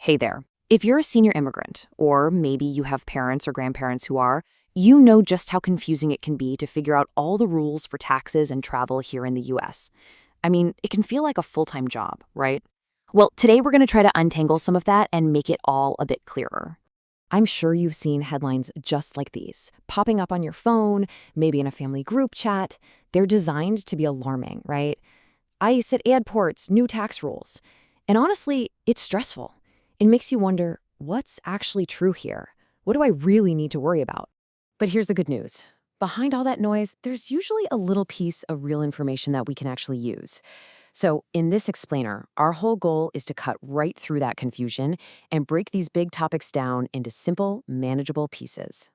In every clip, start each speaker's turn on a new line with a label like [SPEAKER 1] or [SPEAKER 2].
[SPEAKER 1] Hey there. If you're a senior immigrant, or maybe you have parents or grandparents who are, you know just how confusing it can be to figure out all the rules for taxes and travel here in the US. I mean, it can feel like a full-time job, right? Well, today we're going to try to untangle some of that and make it all a bit clearer. I'm sure you've seen headlines just like these, popping up on your phone, maybe in a family group chat. They're designed to be alarming, right? ICE at airports, new tax rules. And honestly, it's stressful. It makes you wonder, what's actually true here? What do I really need to worry about? But here's the good news. Behind all that noise, there's usually a little piece of real information that we can actually use. So in this explainer, our whole goal is to cut right through that confusion and break these big topics down into simple, manageable pieces.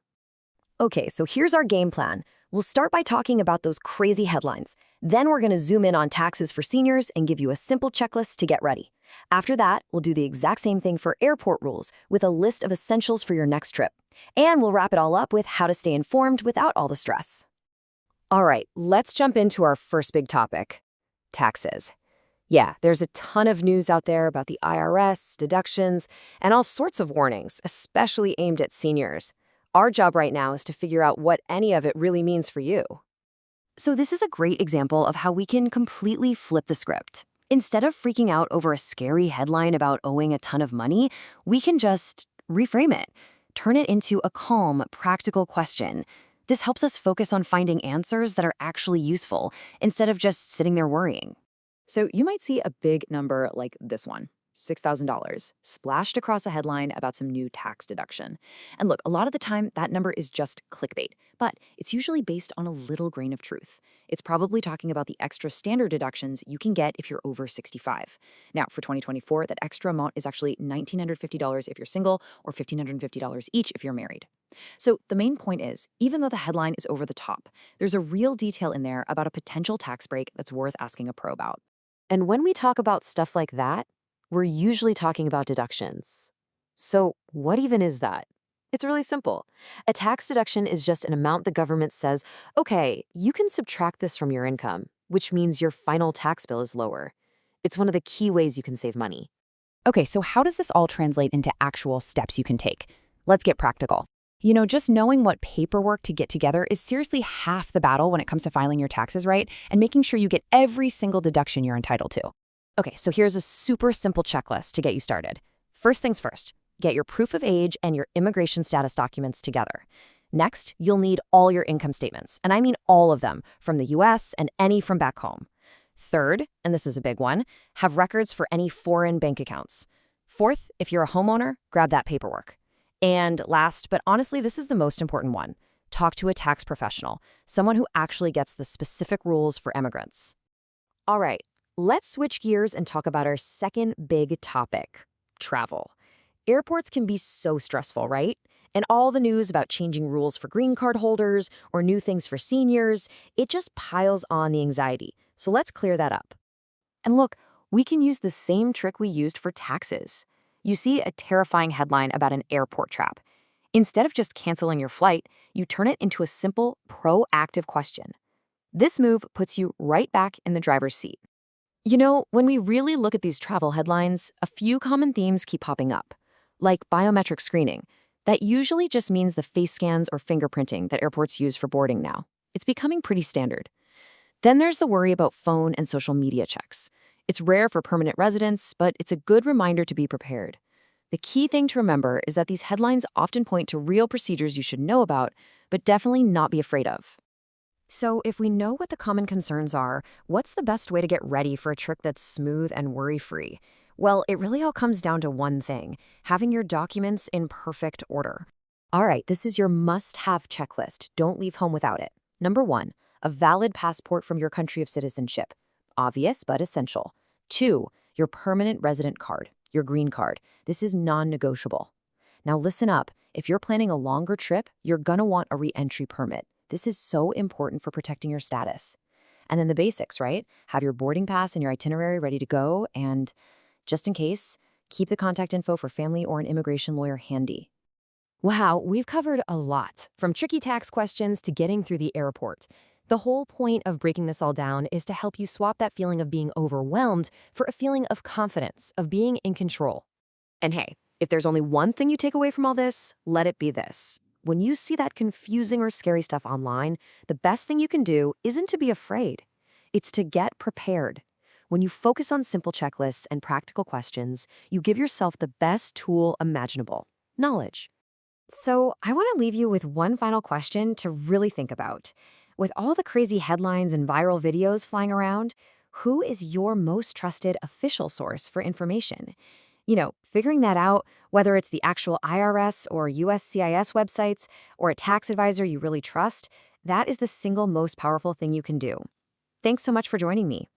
[SPEAKER 1] Okay, so here's our game plan. We'll start by talking about those crazy headlines. Then we're going to zoom in on taxes for seniors and give you a simple checklist to get ready. After that, we'll do the exact same thing for airport rules with a list of essentials for your next trip. And we'll wrap it all up with how to stay informed without all the stress. All right, let's jump into our first big topic, taxes. Yeah, there's a ton of news out there about the IRS, deductions, and all sorts of warnings, especially aimed at seniors. Our job right now is to figure out what any of it really means for you. So this is a great example of how we can completely flip the script. Instead of freaking out over a scary headline about owing a ton of money, we can just reframe it, turn it into a calm, practical question. This helps us focus on finding answers that are actually useful instead of just sitting there worrying. So you might see a big number like this one, $6,000, splashed across a headline about some new tax deduction. And look, a lot of the time that number is just clickbait, but it's usually based on a little grain of truth. It's probably talking about the extra standard deductions you can get if you're over 65. Now, for 2024, that extra amount is actually $1,950 if you're single or $1,550 each if you're married. So the main point is, even though the headline is over the top, there's a real detail in there about a potential tax break that's worth asking a pro about. And when we talk about stuff like that, we're usually talking about deductions. So what even is that? It's really simple. A tax deduction is just an amount the government says, okay, you can subtract this from your income, which means your final tax bill is lower. It's one of the key ways you can save money. Okay, so how does this all translate into actual steps you can take? Let's get practical. You know, just knowing what paperwork to get together is seriously half the battle when it comes to filing your taxes right and making sure you get every single deduction you're entitled to. Okay, so here's a super simple checklist to get you started. First things first, get your proof of age and your immigration status documents together. Next, you'll need all your income statements, and I mean all of them, from the US and any from back home. Third, and this is a big one, have records for any foreign bank accounts. Fourth, if you're a homeowner, grab that paperwork. And last, but honestly, this is the most important one, talk to a tax professional, someone who actually gets the specific rules for immigrants. All right, let's switch gears and talk about our second big topic, travel. Airports can be so stressful, right? And all the news about changing rules for green card holders or new things for seniors, it just piles on the anxiety. So let's clear that up. And look, we can use the same trick we used for taxes. You see a terrifying headline about an airport trap. Instead of just canceling your flight, you turn it into a simple, proactive question. This move puts you right back in the driver's seat. You know, when we really look at these travel headlines, a few common themes keep popping up, like biometric screening. That usually just means the face scans or fingerprinting that airports use for boarding now. It's becoming pretty standard. Then there's the worry about phone and social media checks. It's rare for permanent residents, but it's a good reminder to be prepared. The key thing to remember is that these headlines often point to real procedures you should know about, but definitely not be afraid of. So if we know what the common concerns are, what's the best way to get ready for a trip that's smooth and worry-free? Well, it really all comes down to one thing, having your documents in perfect order. All right, this is your must-have checklist. Don't leave home without it. Number 1, a valid passport from your country of citizenship. Obvious, but essential. 2, your permanent resident card, your green card. This is non-negotiable. Now listen up. If you're planning a longer trip, you're gonna want a re-entry permit. This is so important for protecting your status. And then the basics, right? Have your boarding pass and your itinerary ready to go, and just in case, keep the contact info for family or an immigration lawyer handy. Wow, we've covered a lot, from tricky tax questions to getting through the airport. The whole point of breaking this all down is to help you swap that feeling of being overwhelmed for a feeling of confidence, of being in control. And hey, if there's only one thing you take away from all this, let it be this. When you see that confusing or scary stuff online, the best thing you can do isn't to be afraid. It's to get prepared. When you focus on simple checklists and practical questions, you give yourself the best tool imaginable: knowledge. So, I want to leave you with one final question to really think about. With all the crazy headlines and viral videos flying around, who is your most trusted official source for information? Figuring that out, whether it's the actual IRS or USCIS websites or a tax advisor you really trust, that is the single most powerful thing you can do. Thanks so much for joining me.